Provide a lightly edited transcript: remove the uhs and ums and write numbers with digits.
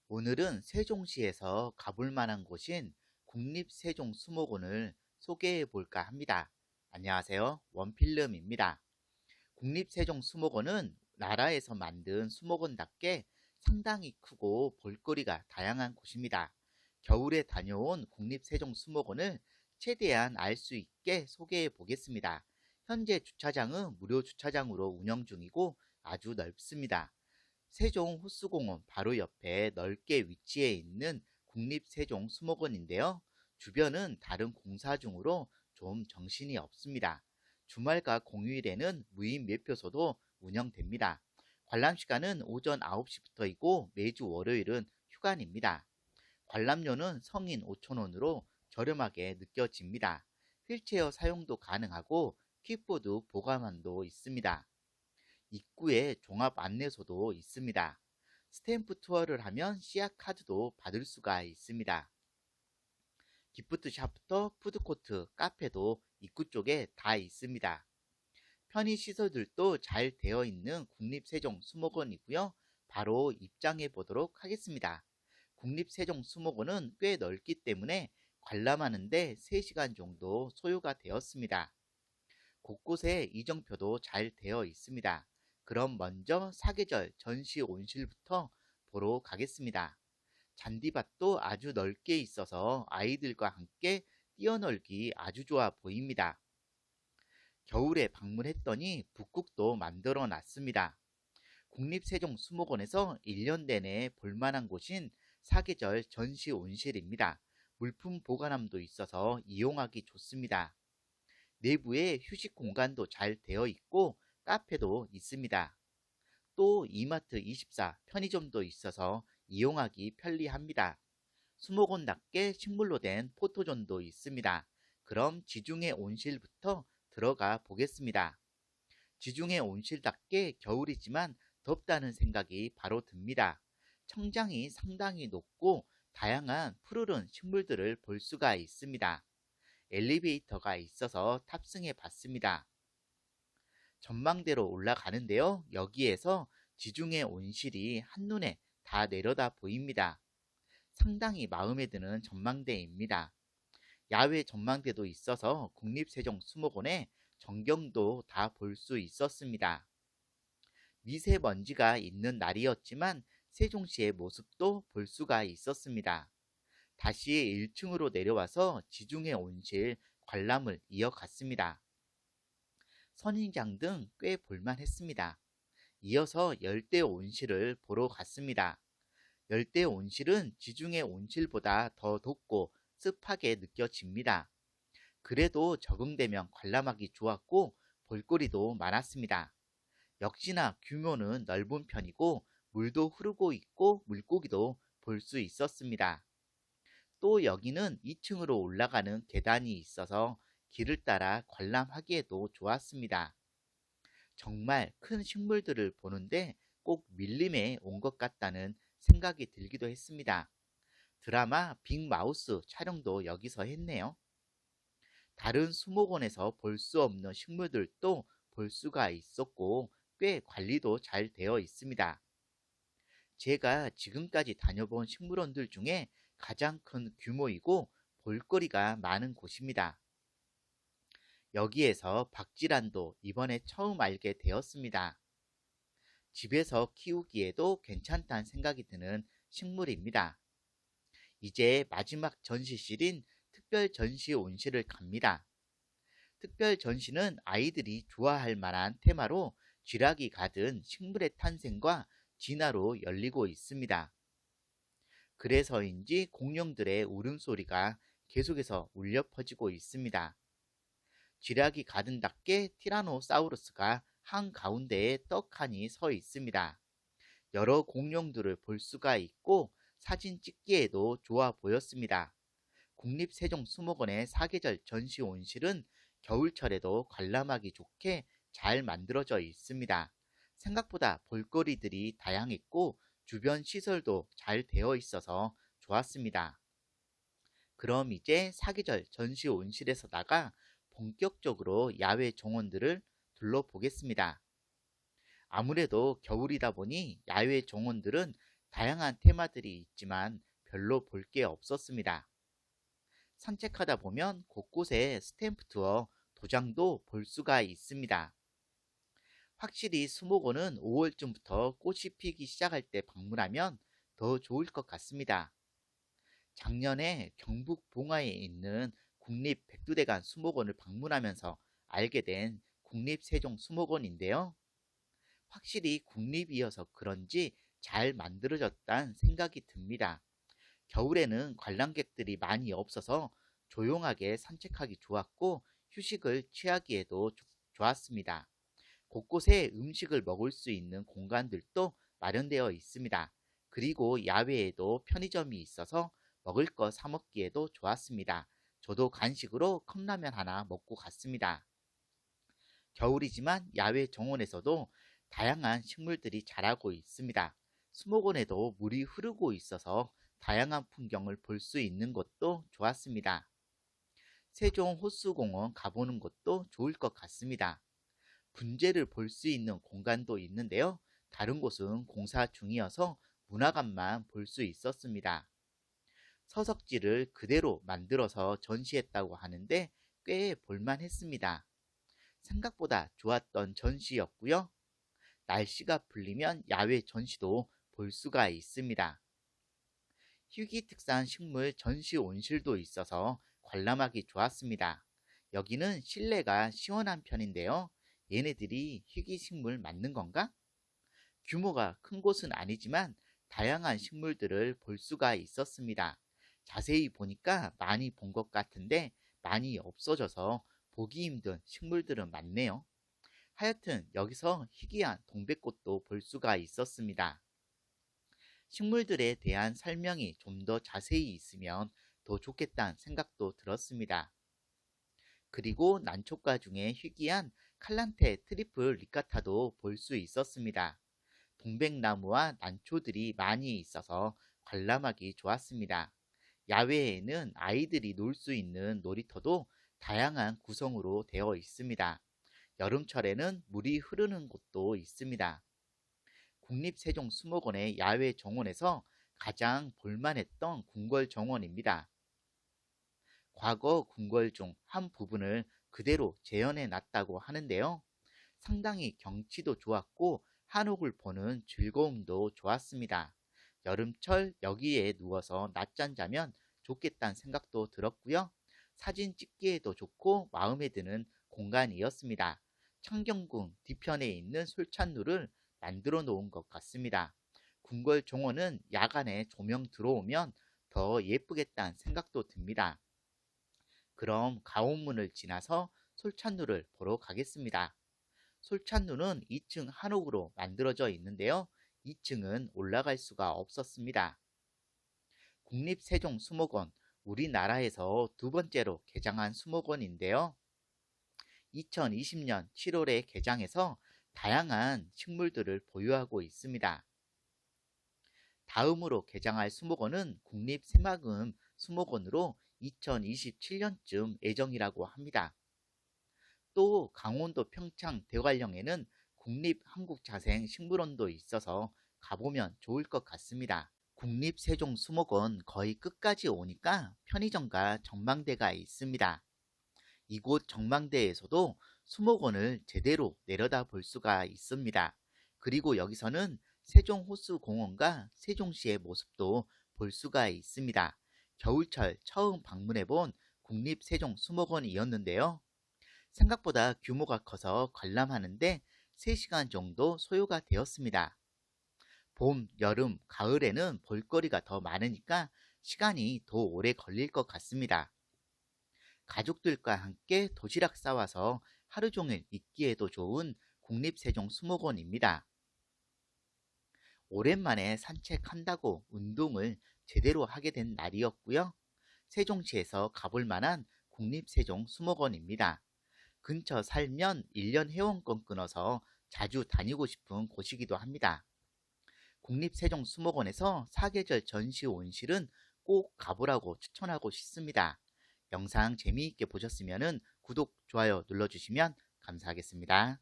오늘은 세종시에서 가볼 만한 곳인 국립세종수목원을 소개해 볼까 합니다. 안녕하세요. 원필름입니다. 국립세종수목원은 나라에서 만든 수목원답게 상당히 크고 볼거리가 다양한 곳입니다. 겨울에 다녀온 국립세종수목원을 최대한 알 수 있게 소개해 보겠습니다. 현재 주차장은 무료 주차장으로 운영 중이고 아주 넓습니다. 세종 호수공원 바로 옆에 넓게 위치해 있는 국립세종수목원인데요. 주변은 다른 공사 중으로 좀 정신이 없습니다. 주말과 공휴일에는 무인 매표소도 운영됩니다. 관람 시간은 오전 9시부터이고 매주 월요일은 휴관입니다. 관람료는 성인 5,000원으로 저렴하게 느껴집니다. 휠체어 사용도 가능하고 킥보드 보관함도 있습니다. 입구에 종합 안내소도 있습니다. 스탬프 투어를 하면 씨앗 카드도 받을 수가 있습니다. 기프트샵부터 푸드코트, 카페도 입구 쪽에 다 있습니다. 편의시설들도 잘 되어 있는 국립세종수목원이고요. 바로 입장해 보도록 하겠습니다. 국립세종수목원은 꽤 넓기 때문에 관람하는데 3시간 정도 소요가 되었습니다. 곳곳에 이정표도 잘 되어 있습니다. 그럼 먼저 사계절 전시 온실부터 보러 가겠습니다. 잔디밭도 아주 넓게 있어서 아이들과 함께 뛰어놀기 아주 좋아 보입니다. 겨울에 방문했더니 북극도 만들어 놨습니다. 국립세종수목원에서 1년 내내 볼만한 곳인 사계절 전시 온실입니다. 물품 보관함도 있어서 이용하기 좋습니다. 내부에 휴식 공간도 잘 되어 있고 카페도 있습니다. 또 이마트24 편의점도 있어서 이용하기 편리합니다. 수목원답게 식물로 된 포토존도 있습니다. 그럼 지중해 온실부터 들어가 보겠습니다. 지중해 온실답게 겨울이지만 덥다는 생각이 바로 듭니다. 청장이 상당히 높고 다양한 푸르른 식물들을 볼 수가 있습니다. 엘리베이터가 있어서 탑승해 봤습니다. 전망대로 올라가는데요. 여기에서 지중해 온실이 한눈에 다 내려다 보입니다. 상당히 마음에 드는 전망대입니다. 야외 전망대도 있어서 국립세종수목원의 전경도 다 볼 수 있었습니다. 미세먼지가 있는 날이었지만 세종시의 모습도 볼 수가 있었습니다. 다시 1층으로 내려와서 지중해 온실 관람을 이어갔습니다. 선인장 등 꽤 볼만했습니다. 이어서 열대 온실을 보러 갔습니다. 열대 온실은 지중해 온실보다 더 덥고 습하게 느껴집니다. 그래도 적응되면 관람하기 좋았고 볼거리도 많았습니다. 역시나 규모는 넓은 편이고 물도 흐르고 있고 물고기도 볼 수 있었습니다. 또 여기는 2층으로 올라가는 계단이 있어서 길을 따라 관람하기에도 좋았습니다. 정말 큰 식물들을 보는데 꼭 밀림에 온 것 같다는 생각이 들기도 했습니다. 드라마 빅마우스 촬영도 여기서 했네요. 다른 수목원에서 볼 수 없는 식물들도 볼 수가 있었고 꽤 관리도 잘 되어 있습니다. 제가 지금까지 다녀본 식물원들 중에 가장 큰 규모이고 볼거리가 많은 곳입니다. 여기에서 박쥐란도 이번에 처음 알게 되었습니다. 집에서 키우기에도 괜찮다는 생각이 드는 식물입니다. 이제 마지막 전시실인 특별 전시 온실을 갑니다. 특별 전시는 아이들이 좋아할 만한 테마로 쥐락이 가든 식물의 탄생과 진화로 열리고 있습니다. 그래서인지 공룡들의 울음소리가 계속해서 울려 퍼지고 있습니다. 쥐락이 가든답게 티라노사우루스가 한가운데에 떡하니 서 있습니다. 여러 공룡들을 볼 수가 있고 사진 찍기에도 좋아 보였습니다. 국립세종수목원의 사계절 전시 온실은 겨울철에도 관람하기 좋게 잘 만들어져 있습니다. 생각보다 볼거리들이 다양했고 주변 시설도 잘 되어 있어서 좋았습니다. 그럼 이제 사계절 전시 온실에서 나가 본격적으로 야외 정원들을 둘러보겠습니다. 아무래도 겨울이다 보니 야외 정원들은 다양한 테마들이 있지만 별로 볼 게 없었습니다. 산책하다 보면 곳곳에 스탬프 투어 도장도 볼 수가 있습니다. 확실히 수목원은 5월쯤부터 꽃이 피기 시작할 때 방문하면 더 좋을 것 같습니다. 작년에 경북 봉화에 있는 국립 백두대간 수목원을 방문하면서 알게 된 국립세종수목원인데요. 확실히 국립이어서 그런지 잘 만들어졌다는 생각이 듭니다. 겨울에는 관람객들이 많이 없어서 조용하게 산책하기 좋았고 휴식을 취하기에도 좋았습니다. 곳곳에 음식을 먹을 수 있는 공간들도 마련되어 있습니다. 그리고 야외에도 편의점이 있어서 먹을 거 사 먹기에도 좋았습니다. 저도 간식으로 컵라면 하나 먹고 갔습니다. 겨울이지만 야외 정원에서도 다양한 식물들이 자라고 있습니다. 수목원에도 물이 흐르고 있어서 다양한 풍경을 볼 수 있는 것도 좋았습니다. 세종 호수공원 가보는 것도 좋을 것 같습니다. 분재를 볼 수 있는 공간도 있는데요. 다른 곳은 공사 중이어서 문화관만 볼 수 있었습니다. 서석지를 그대로 만들어서 전시했다고 하는데 꽤 볼만했습니다. 생각보다 좋았던 전시였고요. 날씨가 풀리면 야외 전시도 볼 수가 있습니다. 희귀특산 식물 전시 온실도 있어서 관람하기 좋았습니다. 여기는 실내가 시원한 편인데요. 얘네들이 희귀식물 맞는 건가? 규모가 큰 곳은 아니지만 다양한 식물들을 볼 수가 있었습니다. 자세히 보니까 많이 본 것 같은데 많이 없어져서 보기 힘든 식물들은 많네요. 하여튼 여기서 희귀한 동백꽃도 볼 수가 있었습니다. 식물들에 대한 설명이 좀 더 자세히 있으면 더 좋겠다는 생각도 들었습니다. 그리고 난초가 중에 희귀한 칼란테 트리플 리카타도 볼 수 있었습니다. 동백나무와 난초들이 많이 있어서 관람하기 좋았습니다. 야외에는 아이들이 놀 수 있는 놀이터도 다양한 구성으로 되어 있습니다. 여름철에는 물이 흐르는 곳도 있습니다. 국립세종수목원의 야외 정원에서 가장 볼만했던 궁궐정원입니다. 과거 궁궐 중 한 부분을 그대로 재현해 놨다고 하는데요. 상당히 경치도 좋았고 한옥을 보는 즐거움도 좋았습니다. 여름철 여기에 누워서 낮잠 자면 좋겠다는 생각도 들었고요. 사진 찍기에도 좋고 마음에 드는 공간이었습니다. 창경궁 뒤편에 있는 솔찬루를 만들어 놓은 것 같습니다. 궁궐 정원은 야간에 조명 들어오면 더 예쁘겠다는 생각도 듭니다. 그럼 가옥문을 지나서 솔찬루를 보러 가겠습니다. 솔찬루는 2층 한옥으로 만들어져 있는데요. 2층은 올라갈 수가 없었습니다. 국립세종수목원, 우리나라에서 두 번째로 개장한 수목원인데요. 2020년 7월에 개장해서 다양한 식물들을 보유하고 있습니다. 다음으로 개장할 수목원은 국립새마금 수목원으로 2027년쯤 예정이라고 합니다. 또 강원도 평창 대관령에는 국립한국자생식물원도 있어서 가보면 좋을 것 같습니다. 국립세종수목원 거의 끝까지 오니까 편의점과 전망대가 있습니다. 이곳 전망대에서도 수목원을 제대로 내려다볼 수가 있습니다. 그리고 여기서는 세종호수공원과 세종시의 모습도 볼 수가 있습니다. 겨울철 처음 방문해본 국립세종수목원이었는데요. 생각보다 규모가 커서 관람하는데 3시간 정도 소요가 되었습니다. 봄, 여름, 가을에는 볼거리가 더 많으니까 시간이 더 오래 걸릴 것 같습니다. 가족들과 함께 도시락 싸와서 하루 종일 있기에도 좋은 국립세종수목원입니다. 오랜만에 산책한다고 운동을 제대로 하게 된 날이었고요. 세종시에서 가볼 만한 국립세종수목원입니다. 근처 살면 1년 회원권 끊어서 자주 다니고 싶은 곳이기도 합니다. 국립세종수목원에서 사계절 전시 온실은 꼭 가보라고 추천하고 싶습니다. 영상 재미있게 보셨으면 구독, 좋아요 눌러주시면 감사하겠습니다.